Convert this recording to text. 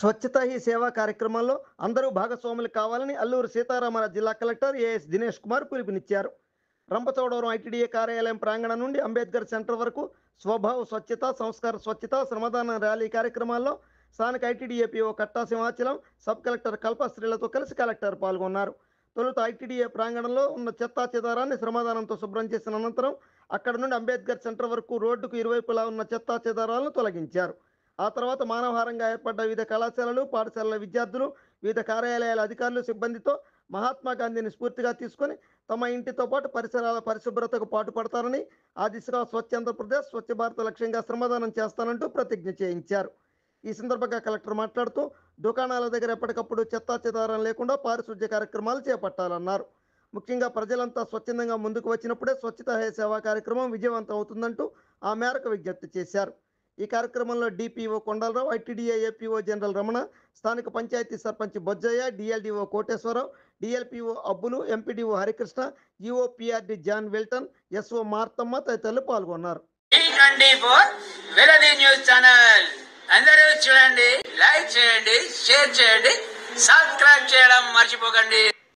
స్వచ్ఛతా he సేవా కార్యక్రమంలో అందరూ భాగస్వాములు కావాలని అల్లూరు సీతారామరాజు జిల్లా కలెక్టర్ ఏఎస్ దినేష్ కుమార్ పిలుపునిచ్చారు. రంపచోడవరం ఐటీడీఏ కార్యాలయం ప్రాంగణం నుండి అంబేద్కర్ సెంటర్ వరకు స్వభావ స్వచ్ఛత, సంస్కార స్వచ్ఛత, శ్రమదాన ర్యాలీ కార్యక్రమాల్లో స్థానిక ఐటీడీఏ పీఓ కట్టా సింహాచలం, సబ్ కలెక్టర్ కల్పశ్రీలతో కలిసి కలెక్టర్ పాల్గొన్నారు. తొలుత ఐటీడీఏ ప్రాంగణంలో ఉన్న చెత్తా చెదారాన్ని శ్రమదానంతో శుభ్రం చేసిన అనంతరం అక్కడ నుండి అంబేద్కర్ సెంటర్ వరకు రోడ్డుకు ఇరువైపులా ఉన్న చెత్తా చెదారాలను తొలగించారు. ఆ తర్వాత మానవహారంగా ఏర్పడ్డ వివిధ కళాశాలలు, పాఠశాలల విద్యార్థులు, వివిధ కార్యాలయాల అధికారులు, సిబ్బందితో మహాత్మా గాంధీని స్ఫూర్తిగా తీసుకొని తమ ఇంటితో పాటు పరిసరాల పరిశుభ్రతకు పాటుపడతారని, ఆ దిశగా స్వచ్ఛ ఆంధ్రప్రదేశ్, స్వచ్ఛ భారత్ లక్ష్యంగా శ్రమదానం చేస్తానంటూ ప్రతిజ్ఞ చేయించారు. ఈ సందర్భంగా కలెక్టర్ మాట్లాడుతూ దుకాణాల దగ్గర ఎప్పటికప్పుడు చెత్తా చెదారం లేకుండా పారిశుధ్య కార్యక్రమాలు చేపట్టాలన్నారు. ముఖ్యంగా ప్రజలంతా స్వచ్ఛందంగా ముందుకు వచ్చినప్పుడే స్వచ్ఛతా హే సేవా కార్యక్రమం విజయవంతం అవుతుందంటూ ఆ మేరకు విజ్ఞప్తి చేశారు. ఈ కార్యక్రమంలో DPO Kondalarao, ITDA APO general Ramana, స్థానిక panchayat sarpanch Bojjaiah, DLDO Koteswararao, DLPO Abbulu, MPDO Harikrishna, EOPRD John Welton, SO Marthamma తదితరులు పాల్గొన్నారు. అందరూ చూడండి, లైక్ చేయండి, షేర్ చేయండి, సబ్స్క్రైబ్ చేయడం మర్చిపోకండి.